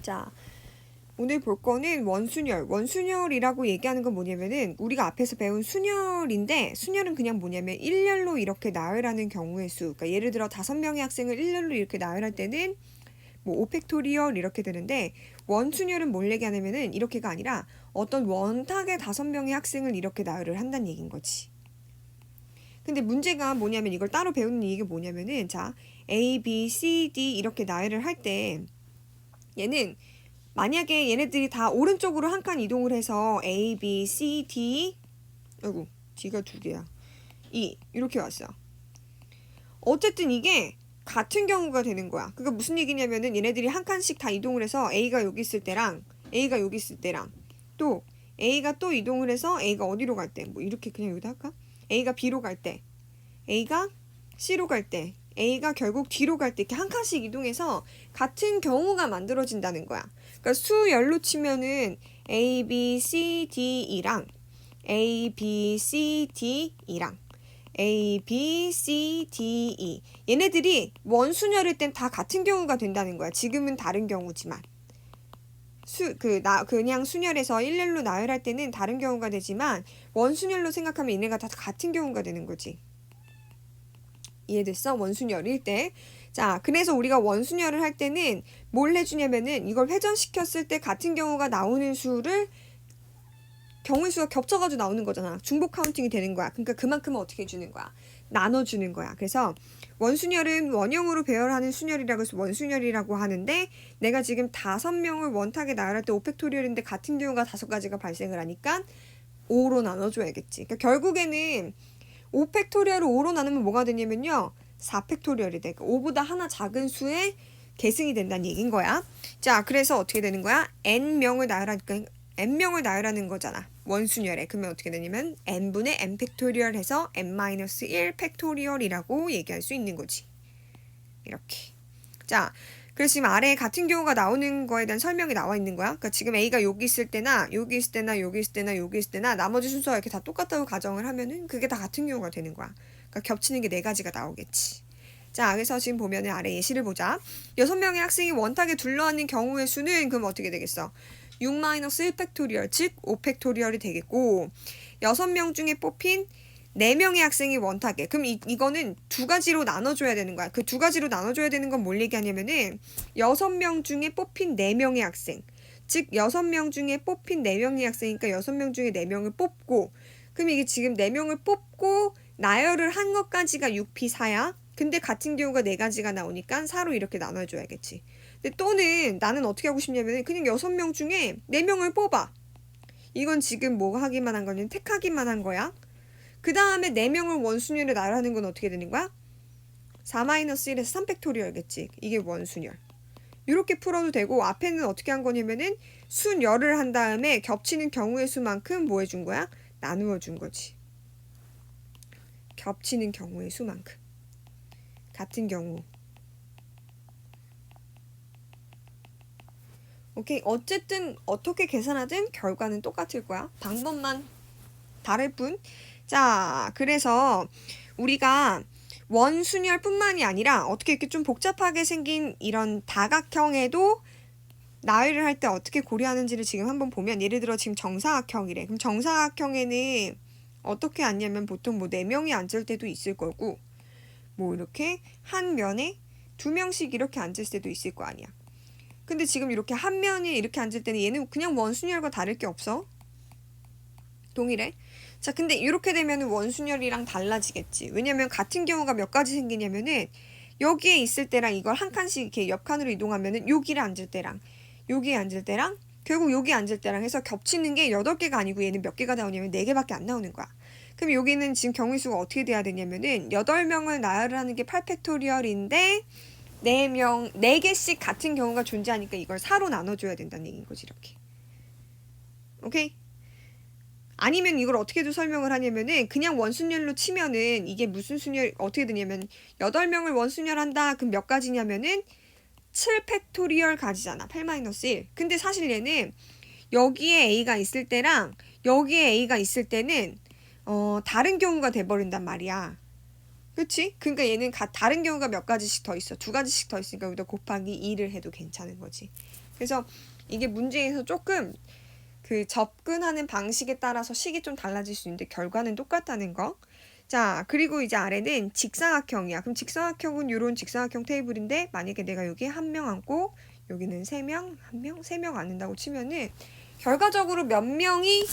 자, 오늘 볼 거는 원순열. 원순열이라고 얘기하는 건 뭐냐면은 우리가 앞에서 배운 순열인데 순열은 그냥 뭐냐면 일렬로 이렇게 나열하는 경우의 수. 그러니까 예를 들어 5명의 학생을 일렬로 이렇게 나열할 때는 뭐 5팩토리얼 이렇게 되는데 원순열은 뭘 얘기하냐면은 이렇게가 아니라 어떤 원탁의 5명의 학생을 이렇게 나열을 한다는 얘기인 거지. 근데 문제가 뭐냐면 이걸 따로 배우는 이게 뭐냐면은 자, A, B, C, D 이렇게 나열을 할 때 얘는 만약에 얘네들이 다 오른쪽으로 한 칸 이동을 해서 A, B, C, D 아이고 D가 2개야 E 이렇게 왔어. 어쨌든 이게 같은 경우가 되는 거야. 그러니까 무슨 얘기냐면은 얘네들이 한 칸씩 다 이동을 해서 A가 여기 있을 때랑 A가 여기 있을 때랑 또 A가 또 이동을 해서 A가 어디로 갈 때 뭐 이렇게 그냥 여기다 할까? A가 B로 갈 때 A가 C로 갈 때 A가 결국 D로 갈 때 이렇게 한 칸씩 이동해서 같은 경우가 만들어진다는 거야. 그러니까 수열로 치면은 A, B, C, D, E랑 A, B, C, D, E랑 A, B, C, D, E 얘네들이 원순열일 땐 다 같은 경우가 된다는 거야. 지금은 다른 경우지만 그냥 순열에서 일렬로 나열할 때는 다른 경우가 되지만 원순열로 생각하면 얘네가 다 같은 경우가 되는 거지. 이해됐어? 원순열일 때. 자, 그래서 우리가 원순열을 할 때는 뭘 해주냐면은 이걸 회전시켰을 때 같은 경우가 나오는 수를 경우의 수가 겹쳐가지고 나오는 거잖아. 중복 카운팅이 되는 거야. 그러니까 그만큼은 어떻게 해주는 거야? 나눠주는 거야. 그래서 원순열은 원형으로 배열하는 순열이라고 해서 원순열이라고 하는데 내가 지금 5명을 원탁에 나열할 때 5팩토리얼인데 같은 경우가 5가지가 발생을 하니까 5로 나눠줘야겠지. 그러니까 결국에는 5팩토리얼을 5로 나누면 뭐가 되냐면요. 4팩토리얼이 돼. 그러니까 5보다 하나 작은 수의 계승이 된다는 얘기인 거야. 자, 그래서 어떻게 되는 거야? n명을 나열하니까 n명을 나열하는 거잖아. 원순열에. 그러면 어떻게 되냐면 n분의 n 팩토리얼 해서 n-1 팩토리얼이라고 얘기할 수 있는 거지. 이렇게. 자, 그래서 지금 아래에 같은 경우가 나오는 거에 대한 설명이 나와 있는 거야. 그러니까 지금 A가 여기 있을 때나 여기 있을 때나 여기 있을 때나 여기 있을 때나 나머지 순서가 이렇게 다 똑같다고 가정을 하면은 그게 다 같은 경우가 되는 거야. 그러니까 겹치는 게 4가지가 나오겠지. 자, 그래서 지금 보면은 아래 예시를 보자. 6명의 학생이 원탁에 둘러앉는 경우의 수는 그럼 어떻게 되겠어? 6-1 팩토리얼, 즉 5팩토리얼이 되겠고 6명 중에 뽑힌 4명의 학생이 원탁에. 그럼 이거는 2가지로 나눠줘야 되는 거야. 그 2가지로 나눠줘야 되는 건 뭘 얘기하냐면은 6명 중에 뽑힌 4명의 학생. 즉 6명 중에 뽑힌 4명의 학생이니까 6명 중에 4명을 뽑고 그럼 이게 지금 4명을 뽑고 나열을 한 것까지가 6P4야. 근데 같은 경우가 4가지가 나오니까 4로 이렇게 나눠줘야겠지. 근데 또는 나는 어떻게 하고 싶냐면 그냥 6명 중에 4명을 뽑아. 이건 지금 뭐 하기만 한 거냐면 택하기만 한 거야. 그 다음에 4명을 원순열에 나열하는 건 어떻게 되는 거야? 4-1에서 3팩토리얼겠지. 이게 원순열. 이렇게 풀어도 되고 앞에는 어떻게 한 거냐면은 순열을 한 다음에 겹치는 경우의 수만큼 뭐 해준 거야? 나누어 준 거지. 겹치는 경우의 수만큼. 같은 경우. 오케이. 어쨌든 어떻게 계산하든 결과는 똑같을 거야. 방법만 다를 뿐. 자, 그래서 우리가 원순열뿐만이 아니라 어떻게 이렇게 좀 복잡하게 생긴 이런 다각형에도 나열을 할 때 어떻게 고려하는지를 지금 한번 보면 예를 들어 지금 정사각형이래. 그럼 정사각형에는 어떻게 앉냐면 보통 뭐 4명이 앉을 때도 있을 거고 뭐 이렇게 한 면에 2명씩 이렇게 앉을 때도 있을 거 아니야. 근데 지금 이렇게 한 면에 이렇게 앉을 때는 얘는 그냥 원순열과 다를 게 없어. 동일해. 자, 근데 이렇게 되면 원순열이랑 달라지겠지. 왜냐면 같은 경우가 몇 가지 생기냐면은 여기에 있을 때랑 이걸 한 칸씩 이렇게 옆 칸으로 이동하면은 여기를 앉을 때랑 여기에 앉을 때랑 결국 여기 앉을 때랑 해서 겹치는 게 8개가 아니고 얘는 몇 개가 나오냐면 4개밖에 안 나오는 거야. 그럼 여기는 지금 경우의 수가 어떻게 돼야 되냐면은 8명을 나열하는 게 8팩토리얼인데 4개씩 같은 경우가 존재하니까 이걸 4로 나눠줘야 된다는 얘기인 거지, 이렇게. 오케이? 아니면 이걸 어떻게도 설명을 하냐면은 그냥 원순열로 치면은 이게 무슨 순열 어떻게 되냐면 8명을 원순열한다. 그럼 몇 가지냐면은 7팩토리얼 가지잖아. 8-1. 근데 사실 얘는 여기에 A가 있을 때랑 여기에 A가 있을 때는 다른 경우가 돼버린단 말이야. 그치? 그러니까 얘는 다른 경우가 몇 가지씩 더 있어. 두 가지씩 더 있으니까 여기다 곱하기 2를 해도 괜찮은 거지. 그래서 이게 문제에서 조금 그 접근하는 방식에 따라서 식이 좀 달라질 수 있는데 결과는 똑같다는 거. 자, 그리고 이제 아래는 직사각형이야. 그럼 직사각형은 이런 직사각형 테이블인데 만약에 내가 여기 한 명 앉고 여기는 3명, 한 명, 3명 앉는다고 치면은 결과적으로 몇 명이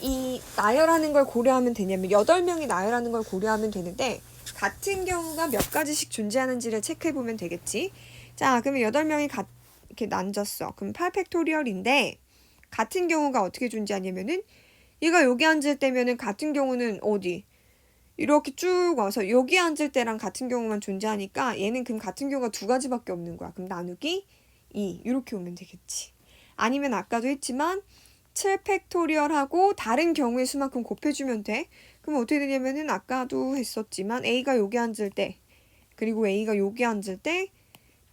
이 나열하는 걸 고려하면 되냐면 8명이 나열하는 걸 고려하면 되는데 같은 경우가 몇 가지씩 존재하는지를 체크해 보면 되겠지. 자, 그러면 8명이 이렇게 앉았어. 그럼 8팩토리얼인데 같은 경우가 어떻게 존재하냐면은 얘가 여기 앉을 때면은 같은 경우는 어디? 이렇게 쭉 와서 여기 앉을 때랑 같은 경우만 존재하니까 얘는 그럼 같은 경우가 두 가지밖에 없는 거야. 그럼 나누기 2 이렇게 오면 되겠지. 아니면 아까도 했지만 7팩토리얼하고 다른 경우의 수만큼 곱해주면 돼. 그럼 어떻게 되냐면은 아까도 했었지만 A가 여기 앉을 때 그리고 A가 여기 앉을 때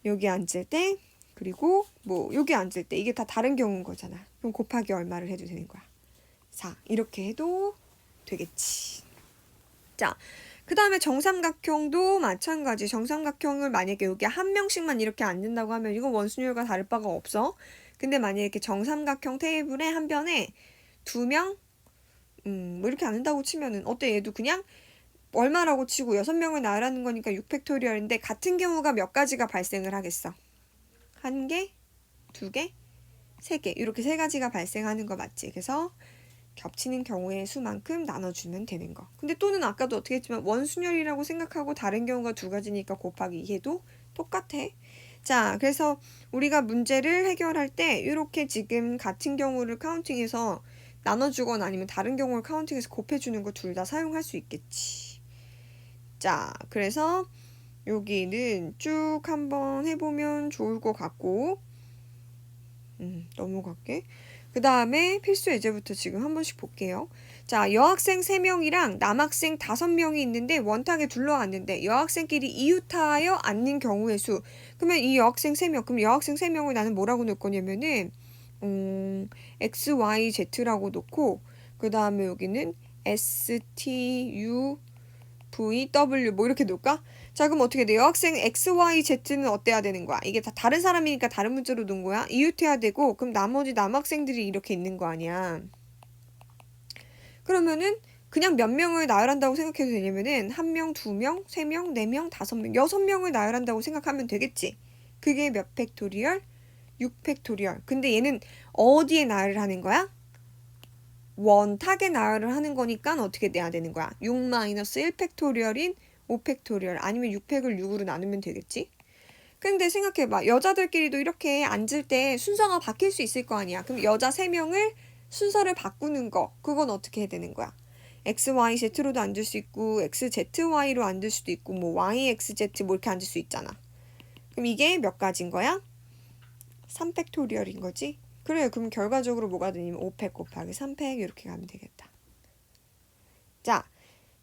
여기 앉을 때 그리고 뭐 여기 앉을 때 이게 다 다른 경우인 거잖아. 그럼 곱하기 얼마를 해도 되는 거야. 4 이렇게 해도 되겠지. 자, 그 다음에 정삼각형도 마찬가지. 정삼각형을 만약에 여기 한 명씩만 이렇게 앉는다고 하면 이건 원순율과 다를 바가 없어. 근데 만약에 이렇게 정삼각형 테이블에 한 변에 2명 뭐 이렇게 앉는다고 치면은 어때? 얘도 그냥 얼마라고 치고 6명을 나열하는 거니까 6팩토리얼인데 같은 경우가 몇 가지가 발생을 하겠어? 1개, 2개, 3개 이렇게 3가지가 발생하는 거 맞지? 그래서 겹치는 경우의 수만큼 나눠주면 되는 거. 근데 또는 아까도 어떻게 했지만 원순열이라고 생각하고 다른 경우가 2가지니까 곱하기 2해도 똑같아. 자, 그래서 우리가 문제를 해결할 때 이렇게 지금 같은 경우를 카운팅해서 나눠주거나 아니면 다른 경우를 카운팅해서 곱해주는 거 둘 다 사용할 수 있겠지. 자, 그래서 여기는 쭉 한번 해보면 좋을 것 같고 넘어갈게. 그 다음에 필수 예제부터 지금 한 번씩 볼게요. 자, 여학생 3명이랑 남학생 5명이 있는데 원탁에 둘러앉는데 여학생끼리 이웃하여 앉는 경우의 수. 그러면 이 여학생 3명, 그럼 여학생 3명을 나는 뭐라고 넣을 거냐면은 X, Y, Z라고 놓고 그 다음에 여기는 S, T, U, V, W 뭐 이렇게 놓을까? 자, 그럼 어떻게 돼? 여학생 X, Y, Z는 어때야 되는 거야? 이게 다 다른 사람이니까 다른 문자로 놓은 거야? 이웃해야 되고 그럼 나머지 남학생들이 이렇게 있는 거 아니야. 그러면은 그냥 몇 명을 나열한다고 생각해도 되냐면은 1명, 2명, 3명, 4명, 5명, 6명을 나열한다고 생각하면 되겠지. 그게 몇 팩토리얼? 6팩토리얼. 근데 얘는 어디에 나열을 하는 거야? 원탁에 나열을 하는 거니까 어떻게 돼야 되는 거야? 6-1팩토리얼인 5팩토리얼 아니면 6팩을 6으로 나누면 되겠지? 근데 생각해봐. 여자들끼리도 이렇게 앉을 때 순서가 바뀔 수 있을 거 아니야. 그럼 여자 3명을 순서를 바꾸는 거 그건 어떻게 해야 되는 거야? X, Y, Z로도 앉을 수 있고 X, Z, Y로 앉을 수도 있고 뭐 Y, X, Z 뭐 이렇게 앉을 수 있잖아. 그럼 이게 몇 가지인 거야? 3팩토리얼인 거지? 그래, 그럼 결과적으로 뭐가 되냐면 5팩 곱하기 3팩 이렇게 가면 되겠다. 자,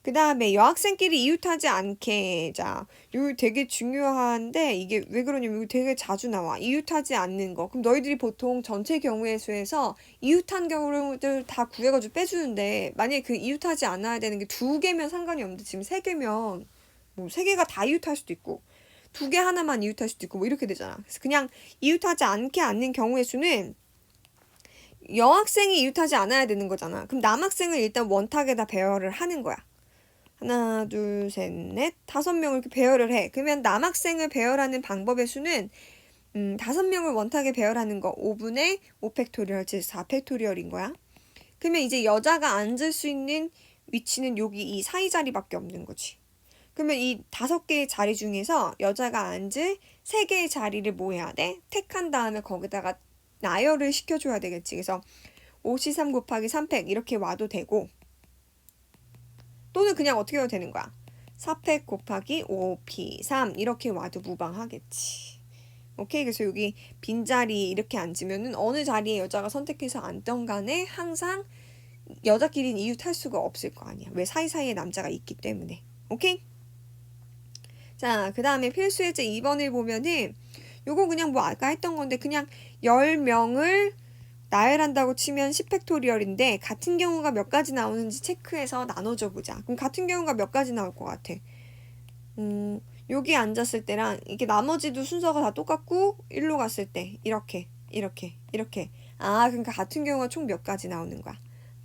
그 다음에 여학생끼리 이웃하지 않게. 자, 이거 되게 중요한데 이게 왜 그러냐면 이거 되게 자주 나와. 이웃하지 않는 거. 그럼 너희들이 보통 전체 경우의 수에서 이웃한 경우들 다 구해가지고 빼주는데 만약에 그 이웃하지 않아야 되는 게 2개면 상관이 없는데 지금 3개면 뭐 3개가 다 이웃할 수도 있고 2개 하나만 이웃할 수도 있고 뭐 이렇게 되잖아. 그래서 그냥 이웃하지 않게 않는 경우의 수는 여학생이 이웃하지 않아야 되는 거잖아. 그럼 남학생을 일단 원탁에다 배열을 하는 거야. 하나, 둘, 셋, 넷, 5명을 이렇게 배열을 해. 그러면 남학생을 배열하는 방법의 수는 5명을 원탁에 배열하는 거 5분의 5팩토리얼, 즉 4팩토리얼인 거야. 그러면 이제 여자가 앉을 수 있는 위치는 여기 이 사이 자리밖에 없는 거지. 그러면 이 5개의 자리 중에서 여자가 앉을 3개의 자리를 뭐 해야 돼? 택한 다음에 거기다가 나열을 시켜줘야 되겠지. 그래서 5C3 곱하기 3팩 이렇게 와도 되고 또는 그냥 어떻게 해도 되는 거야. 4팩 곱하기 5P3 이렇게 와도 무방하겠지. 오케이. 그래서 여기 빈자리 이렇게 앉으면은 어느 자리에 여자가 선택해서 앉던 간에 항상 여자끼리는 이웃할 수가 없을 거 아니야. 왜 사이사이에 남자가 있기 때문에. 오케이? 자, 그 다음에 필수 예제 2번을 보면은 요거 그냥 뭐 아까 했던 건데 그냥 10명을 나열한다고 치면 10팩토리얼인데 같은 경우가 몇 가지 나오는지 체크해서 나눠줘 보자. 그럼 같은 경우가 몇 가지 나올 것 같아? 여기 앉았을 때랑 이게 나머지도 순서가 다 똑같고 일로 갔을 때 이렇게 아 그러니까 같은 경우가 총 몇 가지 나오는 거야?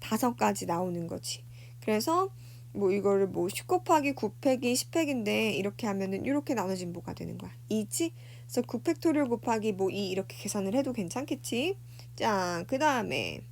5가지 나오는 거지. 그래서 뭐 이거를 뭐 10 곱하기 9팩이 10팩인데 이렇게 하면은 이렇게 나눠지면 뭐가 되는 거야? 2지? 그래서 9팩토리얼 곱하기 뭐 2 이렇게 계산을 해도 괜찮겠지? 자, 그 다음에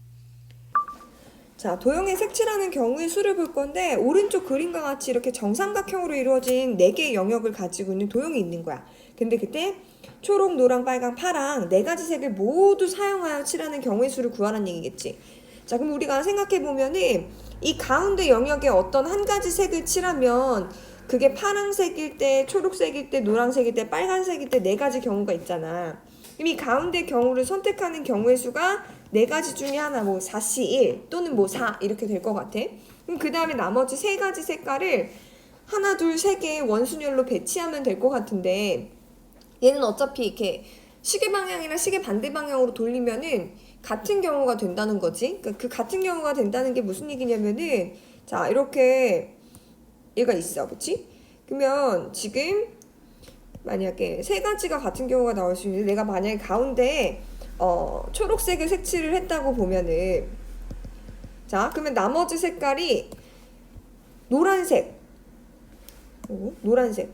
자, 도형의 색칠하는 경우의 수를 볼 건데 오른쪽 그림과 같이 이렇게 정삼각형으로 이루어진 4개의 영역을 가지고 있는 도형이 있는 거야. 근데 그때 초록, 노랑, 빨강, 파랑 4가지 색을 모두 사용하여 칠하는 경우의 수를 구하라는 얘기겠지. 자, 그럼 우리가 생각해 보면은 이 가운데 영역에 어떤 한 가지 색을 칠하면 그게 파란색일 때, 초록색일 때, 노란색일 때, 빨간색일 때 4가지 경우가 있잖아. 그럼 이 가운데 경우를 선택하는 경우의 수가 4가지 중에 하나, 뭐 4C1 또는 뭐 4 이렇게 될 것 같아. 그럼 그 다음에 나머지 3가지 색깔을 하나, 둘, 3개의 원순열로 배치하면 될 것 같은데 얘는 어차피 이렇게 시계 방향이랑 시계 반대 방향으로 돌리면은 같은 경우가 된다는 거지. 그러니까 그 같은 경우가 된다는 게 무슨 얘기냐면은 자 이렇게 얘가 있어, 그렇지? 그러면 지금 만약에 3가지가 같은 경우가 나올 수 있는데 내가 만약에 가운데 초록색을 색칠을 했다고 보면은 자 그러면 나머지 색깔이 노란색 노란색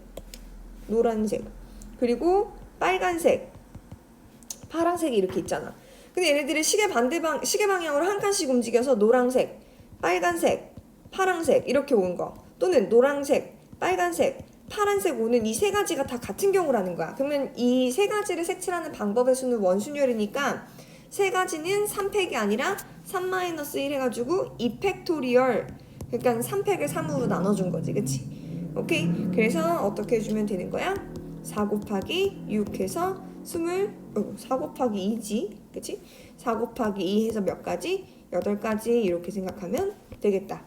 그리고 빨간색 파란색이 이렇게 있잖아. 근데 얘네들이 시계 방향으로 한 칸씩 움직여서 노란색 빨간색 파란색 이렇게 오는 거 또는 노란색 빨간색 파란색 오는 이 3가지가 다 같은 경우라는 거야. 그러면 이 3가지를 색칠하는 방법의 수는 원순열이니까 3가지는 3팩이 아니라 3-1 해가지고 2팩토리얼 그러니까 3팩을 3으로 나눠준 거지, 그치? 오케이? 그래서 어떻게 해주면 되는 거야? 4 곱하기 6 해서 4 곱하기 2지, 그치? 4 곱하기 2 해서 몇 가지? 8가지 이렇게 생각하면 되겠다.